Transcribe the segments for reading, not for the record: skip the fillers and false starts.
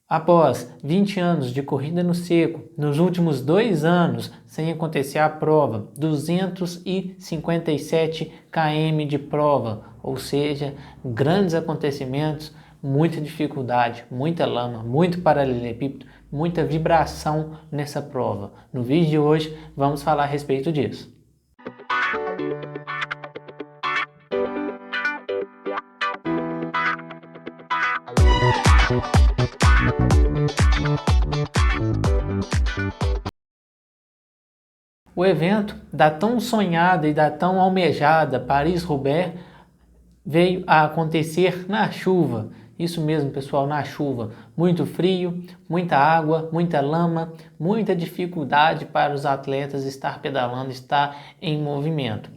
Após 20 anos de corrida no seco, nos últimos 2 anos, sem acontecer a prova, 257 km de prova, ou seja, grandes acontecimentos, muita dificuldade, muita lama, muito paralelepípedo, muita vibração nessa prova. No vídeo de hoje, vamos falar a respeito disso. O evento da tão sonhada e da tão almejada Paris-Roubaix veio a acontecer na chuva. Isso mesmo, pessoal, na chuva. Muito frio, muita água, muita lama, muita dificuldade para os atletas estar pedalando, estar em movimento.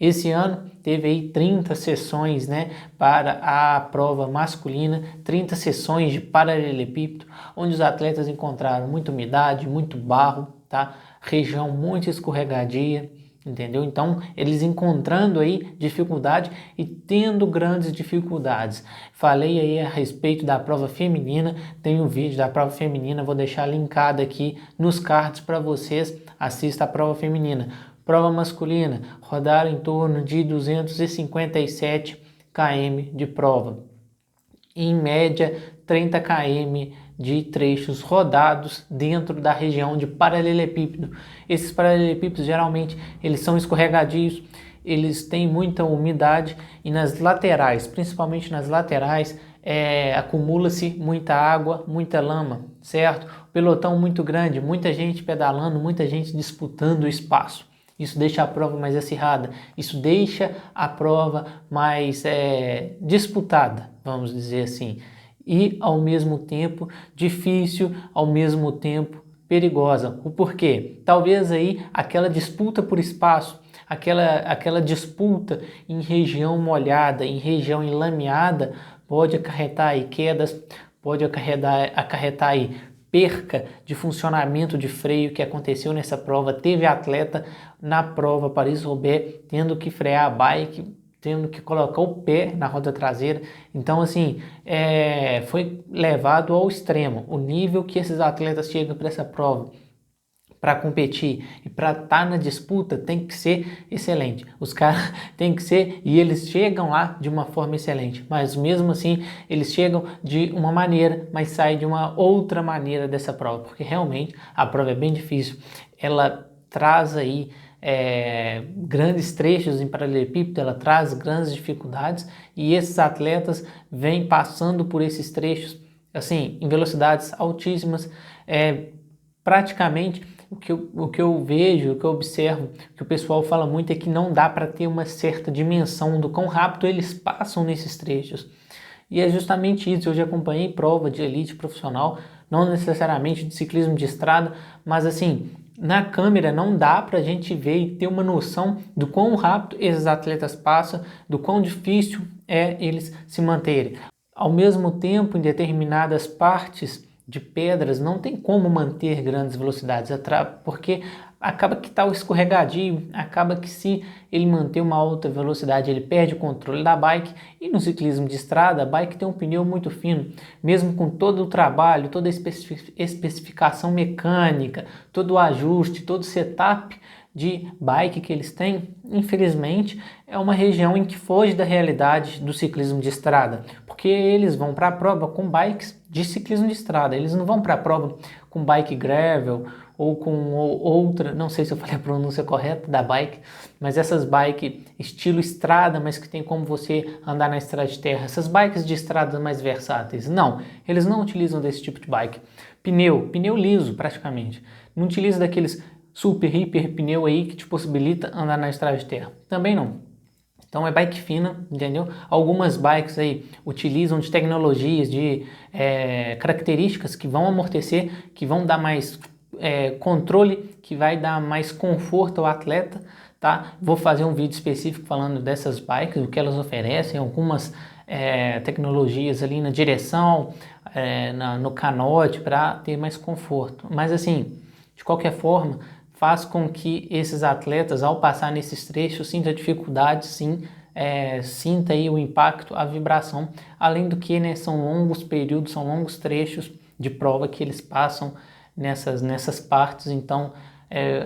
Esse ano teve aí 30 sessões, para a prova masculina, 30 sessões de paralelepípedo, onde os atletas encontraram muita umidade, muito barro, tá? Região muito escorregadia, entendeu? Então, eles encontrando aí dificuldade e tendo grandes dificuldades. Falei aí a respeito da prova feminina, tem um vídeo da prova feminina, vou deixar linkado aqui nos cards para vocês, assista a prova feminina. Prova masculina, rodaram em torno de 257 km de prova. Em média, 30 km de trechos rodados dentro da região de paralelepípedo. Esses paralelepípedos geralmente eles são escorregadios, eles têm muita umidade e nas laterais, principalmente nas laterais, acumula-se muita água, muita lama, certo? Pelotão muito grande, muita gente pedalando, muita gente disputando o espaço. Isso deixa a prova mais acirrada, isso deixa a prova mais disputada, vamos dizer assim, e ao mesmo tempo difícil, ao mesmo tempo perigosa. O porquê? Talvez aí aquela disputa por espaço, aquela disputa em região molhada, em região enlameada, pode acarretar aí quedas, pode acarretar aí perca de funcionamento de freio que aconteceu nessa prova. Teve atleta na prova Paris-Roubaix tendo que frear a bike, tendo que colocar o pé na roda traseira. Então, assim, foi levado ao extremo. O nível que esses atletas chegam para essa prova, para competir e para estar na disputa, tem que ser excelente. Os caras têm que ser, e eles chegam lá de uma forma excelente, mas mesmo assim eles chegam de uma maneira, mas saem de uma outra maneira dessa prova, porque realmente a prova é bem difícil. Ela traz aí grandes trechos em paralelepípedo, ela traz grandes dificuldades e esses atletas vêm passando por esses trechos assim em velocidades altíssimas, praticamente. O que eu vejo, o que eu observo, que o pessoal fala muito é que não dá para ter uma certa dimensão do quão rápido eles passam nesses trechos. E é justamente isso. Eu já acompanhei prova de elite profissional, não necessariamente de ciclismo de estrada, mas assim, na câmera não dá para a gente ver e ter uma noção do quão rápido esses atletas passam, do quão difícil é eles se manterem. Ao mesmo tempo, em determinadas partes de pedras não tem como manter grandes velocidades, porque acaba que está o escorregadio, acaba que se ele manter uma alta velocidade ele perde o controle da bike. E no ciclismo de estrada a bike tem um pneu muito fino, mesmo com todo o trabalho, toda a especificação mecânica, todo o ajuste, todo o setup de bike que eles têm, infelizmente é uma região em que foge da realidade do ciclismo de estrada, porque eles vão para a prova com bikes de ciclismo de estrada, eles não vão para a prova com bike gravel ou com outra, não sei se eu falei a pronúncia correta da bike, mas essas bikes estilo estrada, mas que tem como você andar na estrada de terra, essas bikes de estrada mais versáteis, não, eles não utilizam desse tipo de bike. Pneu liso praticamente, não utiliza daqueles super, hiper pneu aí que te possibilita andar na estrada de terra. Também não. Então é bike fina, entendeu? Algumas bikes aí utilizam de tecnologias, de características que vão amortecer, que vão dar mais controle, que vai dar mais conforto ao atleta, tá? Vou fazer um vídeo específico falando dessas bikes, o que elas oferecem, algumas tecnologias ali na direção, no canote para ter mais conforto. Mas assim, de qualquer forma, faz com que esses atletas, ao passar nesses trechos, sintam dificuldade, sim, sinta aí o impacto, a vibração, além do que, né, são longos períodos, são longos trechos de prova que eles passam nessas partes, então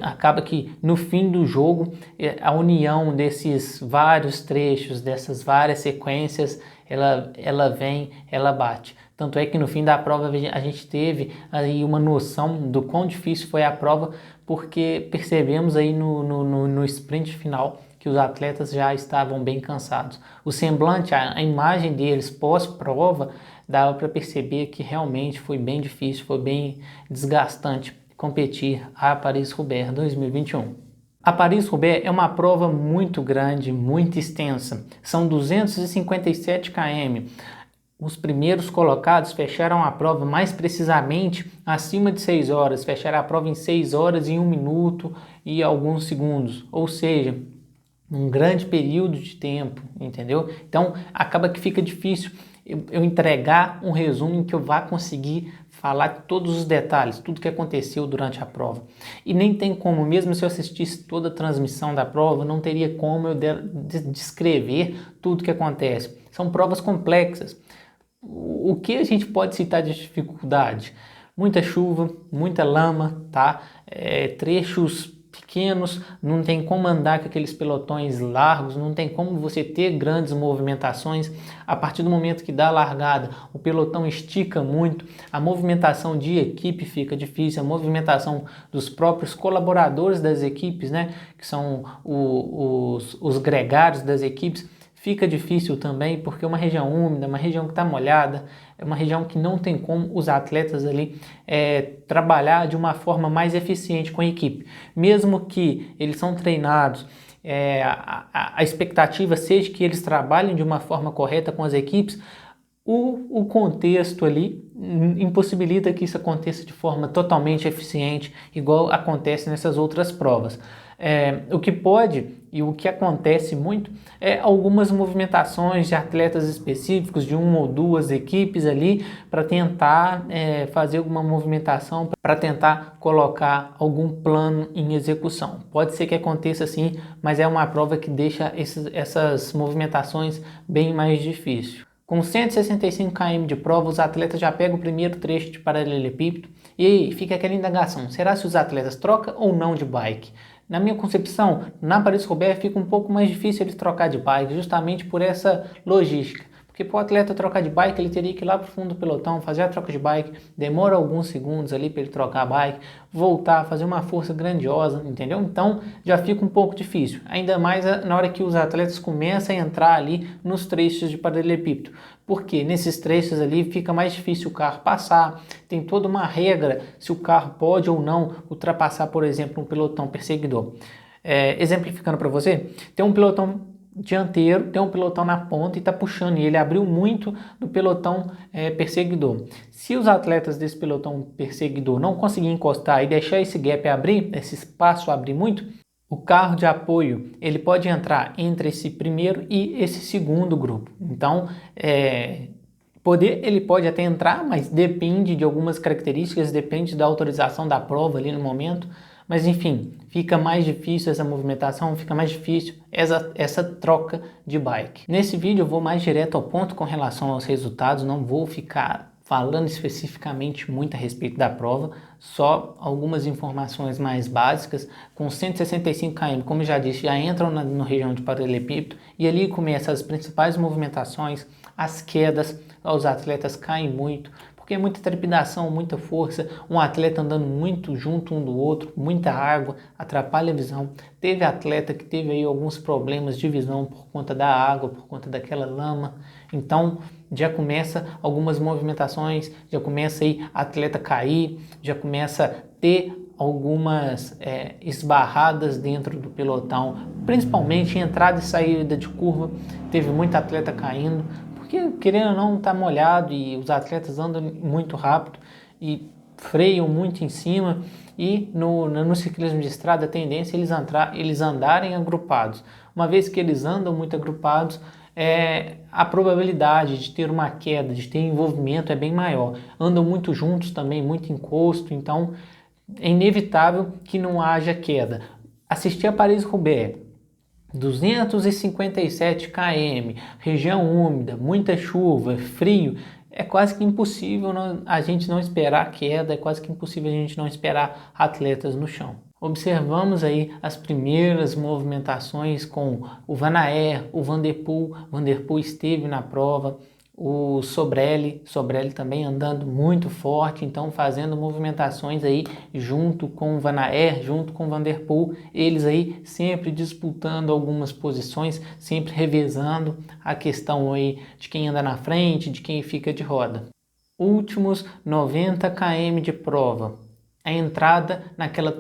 acaba que no fim do jogo a união desses vários trechos, dessas várias sequências, ela bate. Tanto é que no fim da prova a gente teve aí uma noção do quão difícil foi a prova, porque percebemos aí no sprint final que os atletas já estavam bem cansados. O semblante, a imagem deles pós-prova, dava para perceber que realmente foi bem difícil, foi bem desgastante competir a Paris-Roubaix 2021. A Paris-Roubaix é uma prova muito grande, muito extensa. São 257 km. Os primeiros colocados fecharam a prova mais precisamente acima de 6 horas. Fecharam a prova em 6 horas e 1 minuto e alguns segundos. Ou seja, um grande período de tempo, entendeu? Então, acaba que fica difícil eu entregar um resumo em que eu vá conseguir falar todos os detalhes, tudo que aconteceu durante a prova. E nem tem como, mesmo se eu assistisse toda a transmissão da prova, não teria como eu descrever tudo que acontece. São provas complexas. O que a gente pode citar de dificuldade? Muita chuva, muita lama, tá? Trechos pequenos, não tem como andar com aqueles pelotões largos, não tem como você ter grandes movimentações. A partir do momento que dá a largada, o pelotão estica muito, a movimentação de equipe fica difícil, a movimentação dos próprios colaboradores das equipes, né, que são os gregários das equipes, fica difícil também, porque é uma região úmida, uma região que está molhada, é uma região que não tem como os atletas ali trabalhar de uma forma mais eficiente com a equipe. Mesmo que eles são treinados, a expectativa seja que eles trabalhem de uma forma correta com as equipes, o contexto ali impossibilita que isso aconteça de forma totalmente eficiente, igual acontece nessas outras provas. O que pode e o que acontece muito é algumas movimentações de atletas específicos, de uma ou duas equipes ali, para tentar fazer alguma movimentação, para tentar colocar algum plano em execução. Pode ser que aconteça sim, mas é uma prova que deixa essas movimentações bem mais difíceis. Com 165 km de prova, os atletas já pegam o primeiro trecho de paralelepípedo e aí fica aquela indagação, será se os atletas trocam ou não de bike? Na minha concepção, na Paris-Roubaix fica um pouco mais difícil eles trocar de bike, justamente por essa logística. Porque para o atleta trocar de bike, ele teria que ir lá para o fundo do pelotão, fazer a troca de bike, demora alguns segundos ali para ele trocar a bike, voltar, fazer uma força grandiosa, entendeu? Então já fica um pouco difícil, ainda mais na hora que os atletas começam a entrar ali nos trechos de paralelepípedo. Porque nesses trechos ali fica mais difícil o carro passar, tem toda uma regra se o carro pode ou não ultrapassar, por exemplo, um pelotão perseguidor. Exemplificando para você, tem um pelotão dianteiro, tem um pelotão na ponta e está puxando, e ele abriu muito do pelotão perseguidor. Se os atletas desse pelotão perseguidor não conseguirem encostar e deixar esse gap abrir, esse espaço abrir muito, o carro de apoio ele pode entrar entre esse primeiro e esse segundo grupo. Então, ele pode até entrar, mas depende de algumas características, depende da autorização da prova ali no momento. Mas enfim, fica mais difícil essa movimentação, fica mais difícil essa troca de bike. Nesse vídeo eu vou mais direto ao ponto com relação aos resultados, não vou ficar falando especificamente muito a respeito da prova, só algumas informações mais básicas. Com 165 km, como eu já disse, já entram na região de paralelepípedo e ali começam as principais movimentações, as quedas, os atletas caem muito, porque é muita trepidação, muita força, um atleta andando muito junto um do outro, muita água, atrapalha a visão. Teve atleta que teve aí alguns problemas de visão por conta da água, por conta daquela lama. Então já começa algumas movimentações, já começa aí atleta cair, já começa a ter algumas esbarradas dentro do pelotão, principalmente em entrada e saída de curva, teve muito atleta caindo, porque querendo ou não está molhado e os atletas andam muito rápido e freiam muito em cima, e no ciclismo de estrada a tendência é eles andarem agrupados. Uma vez que eles andam muito agrupados, a probabilidade de ter uma queda, de ter envolvimento é bem maior. Andam muito juntos também, muito encosto, então é inevitável que não haja queda. Assistir a Paris-Roubaix 257 km, região úmida, muita chuva, frio, é quase que impossível a gente não esperar queda, é quase que impossível a gente não esperar atletas no chão. Observamos aí as primeiras movimentações com o Van Aert, o Van der Poel esteve na prova, o Sobrelli também andando muito forte, então fazendo movimentações aí junto com o Van Aert, junto com o Van der Poel, eles aí sempre disputando algumas posições, sempre revezando a questão aí de quem anda na frente, de quem fica de roda. Últimos 90 km de prova. A entrada naquela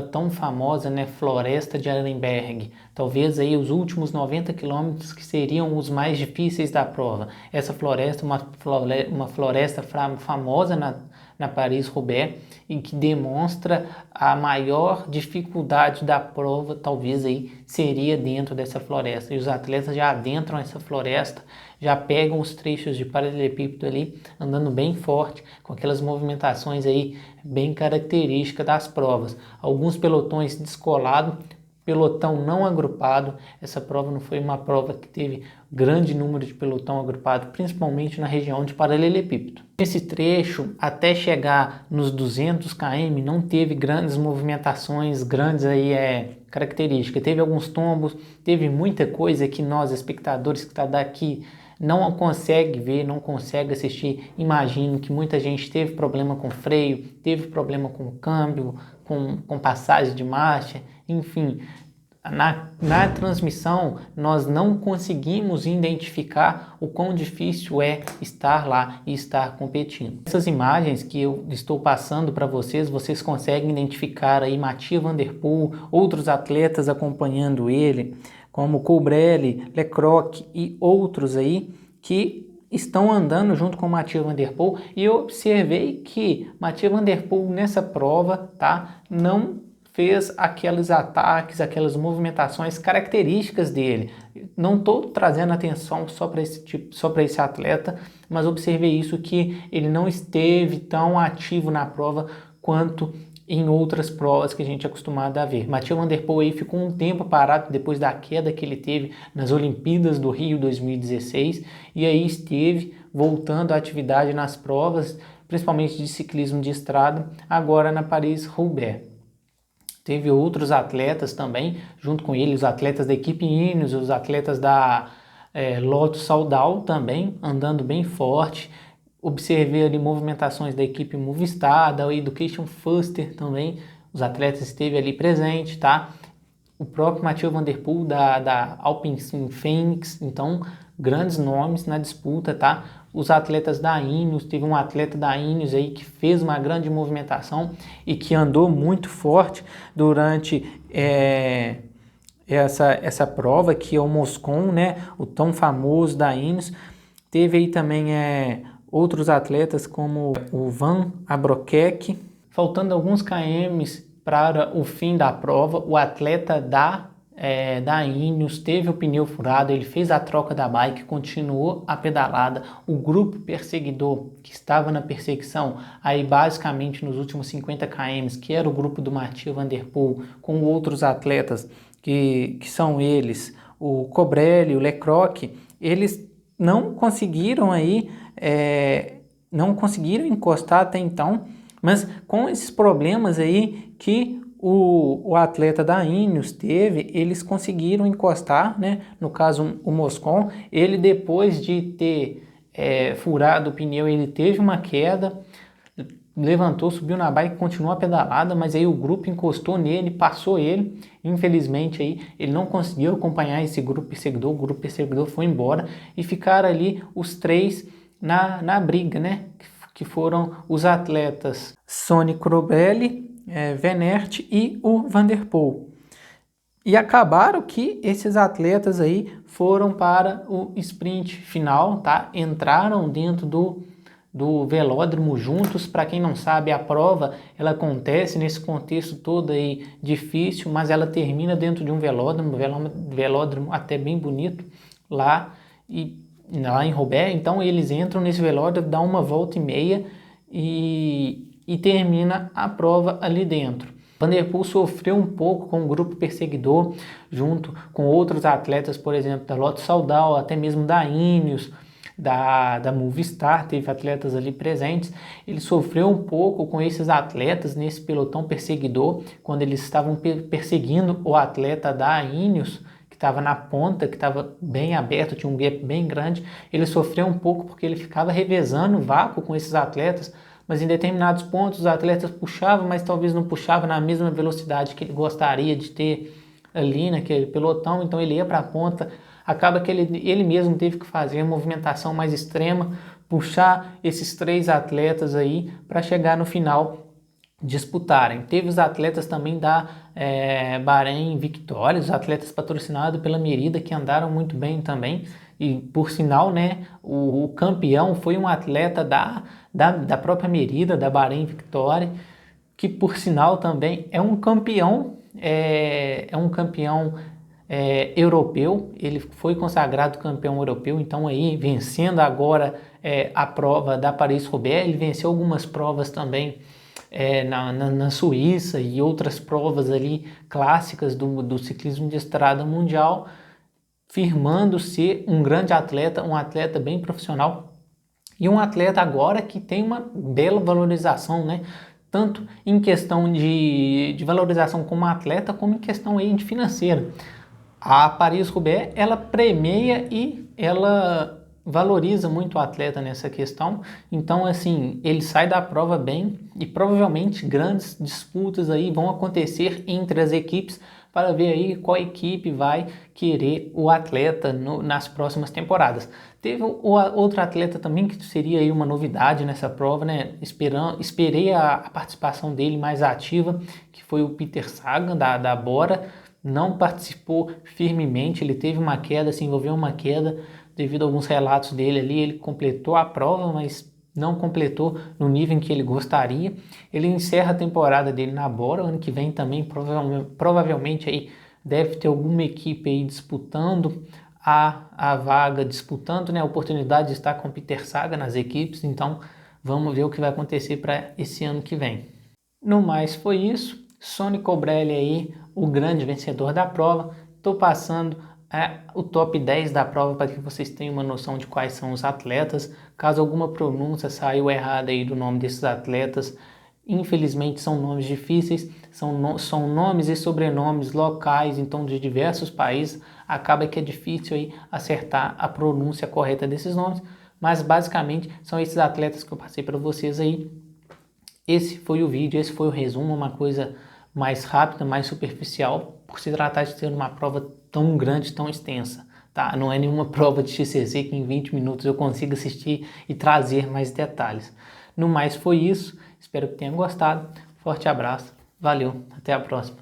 tão famosa, né, Floresta de Arenberg, talvez aí os últimos 90 quilômetros que seriam os mais difíceis da prova. Essa floresta, uma floresta famosa na Paris-Roubaix e que demonstra a maior dificuldade da prova, talvez aí seria dentro dessa floresta. E os atletas já adentram essa floresta, já pegam os trechos de paralelepípedo ali, andando bem forte, com aquelas movimentações aí bem características das provas. Alguns pelotões descolados, pelotão não agrupado. Essa prova não foi uma prova que teve grande número de pelotão agrupado, principalmente na região de paralelepípedo. Esse trecho, até chegar nos 200 km, não teve grandes movimentações, grandes aí características. Teve alguns tombos, teve muita coisa que nós, espectadores que está daqui, não consegue ver, não consegue assistir. Imagino que muita gente teve problema com freio, teve problema com câmbio, com passagem de marcha, enfim. Na transmissão, nós não conseguimos identificar o quão difícil é estar lá e estar competindo. Essas imagens que eu estou passando para vocês, vocês conseguem identificar aí Mathieu Van der Poel, outros atletas acompanhando ele, como Colbrelli, Lecroc e outros aí que estão andando junto com o Mathieu Van der Poel, e eu observei que Mathieu Van der Poel nessa prova, tá, não fez aqueles ataques, aquelas movimentações características dele. Não estou trazendo atenção só para esse atleta, mas observei isso, que ele não esteve tão ativo na prova quanto em outras provas que a gente é acostumado a ver. Mathieu Van der Poel aí ficou um tempo parado depois da queda que ele teve nas Olimpíadas do Rio 2016, e aí esteve voltando à atividade nas provas, principalmente de ciclismo de estrada, agora na Paris-Roubaix. Teve outros atletas também, junto com ele, os atletas da equipe Ineos, os atletas da Lotto Soudal também, andando bem forte. Observei ali movimentações da equipe Movistar, da Education Fuster também, os atletas esteve ali presente, tá? O próprio Mathieu Van der Poel da Alpine Phoenix, então grandes nomes na disputa, tá? Os atletas da Ineos, teve um atleta da Ineos aí que fez uma grande movimentação e que andou muito forte durante essa prova, que é o Moscon, né? O tão famoso da Ineos. Teve aí também outros atletas como o Van Abrocek. Faltando alguns km para o fim da prova, o atleta da Ineos teve o pneu furado, ele fez a troca da bike, continuou a pedalada. O grupo perseguidor que estava na perseguição, aí basicamente nos últimos 50 km, que era o grupo do Mathieu Van der Poel, com outros atletas que são eles, o Colbrelli, o Lecroc, eles não conseguiram encostar até então, mas com esses problemas aí que o atleta da Ineos teve, eles conseguiram encostar, né? No caso o Moscon, ele depois de ter furado o pneu, ele teve uma queda, levantou, subiu na bike, continuou a pedalada, mas aí o grupo encostou nele, passou ele. Infelizmente aí ele não conseguiu acompanhar esse grupo perseguidor, o grupo perseguidor foi embora e ficaram ali os três na briga, né? Que foram os atletas Sonny Colbrelli, Van Aert e o Van der Poel. E acabaram que esses atletas aí foram para o sprint final, tá? Entraram dentro do velódromo juntos. Para quem não sabe, a prova ela acontece nesse contexto todo aí difícil, mas ela termina dentro de um velódromo até bem bonito lá em Roubaix. Então eles entram nesse velódromo, dão uma volta e meia e termina a prova ali dentro. Van der Poel sofreu um pouco com o grupo perseguidor, junto com outros atletas, por exemplo, da Lotto Soudal, até mesmo da Ineos, da Movistar, teve atletas ali presentes. Ele sofreu um pouco com esses atletas nesse pelotão perseguidor, quando eles estavam perseguindo o atleta da Ineos, que estava na ponta, que estava bem aberto, tinha um gap bem grande. Ele sofreu um pouco porque ele ficava revezando o vácuo com esses atletas, mas em determinados pontos os atletas puxavam, mas talvez não puxavam na mesma velocidade que ele gostaria de ter ali naquele pelotão, então ele ia para a ponta. Acaba que ele mesmo teve que fazer uma movimentação mais extrema, puxar esses 3 atletas aí para chegar no final disputarem. Teve os atletas também da Bahrein Victoria, os atletas patrocinados pela Merida, que andaram muito bem também. E por sinal, né, o campeão foi um atleta da própria Merida, da Bahrein Victoria, que por sinal também é um campeão, europeu. Ele foi consagrado campeão europeu, então aí vencendo agora a prova da Paris-Roubaix. Ele venceu algumas provas também na Suíça e outras provas ali clássicas do ciclismo de estrada mundial, firmando ser um grande atleta, um atleta bem profissional e um atleta agora que tem uma bela valorização, né? Tanto em questão de valorização como atleta, como em questão aí de financeira. A Paris-Roubaix, ela premia e ela valoriza muito o atleta nessa questão. Então, assim, ele sai da prova bem e provavelmente grandes disputas aí vão acontecer entre as equipes para ver aí qual equipe vai querer o atleta nas próximas temporadas. Teve outro atleta também que seria aí uma novidade nessa prova, né? Esperei a participação dele mais ativa, que foi o Peter Sagan da Bora. Não participou firmemente, ele teve uma queda, se envolveu em uma queda devido a alguns relatos dele ali. Ele completou a prova, mas não completou no nível em que ele gostaria. Ele encerra a temporada dele na Bora. Ano que vem também provavelmente aí deve ter alguma equipe aí disputando a vaga, disputando, né, a oportunidade de estar com o Peter Sagan nas equipes. Então vamos ver o que vai acontecer para esse ano que vem. No mais foi isso. Sonny Colbrelli aí, o grande vencedor da prova. Estou passando o top 10 da prova para que vocês tenham uma noção de quais são os atletas. Caso alguma pronúncia saiu errada aí do nome desses atletas, infelizmente são nomes difíceis, são nomes e sobrenomes locais, então de diversos países. Acaba que é difícil aí acertar a pronúncia correta desses nomes, mas basicamente são esses atletas que eu passei para vocês aí. Esse foi o vídeo, esse foi o resumo, uma coisa mais rápida, mais superficial, por se tratar de ter uma prova tão grande, tão extensa, tá? Não é nenhuma prova de XCC que em 20 minutos eu consiga assistir e trazer mais detalhes. No mais foi isso, espero que tenham gostado, forte abraço, valeu, até a próxima.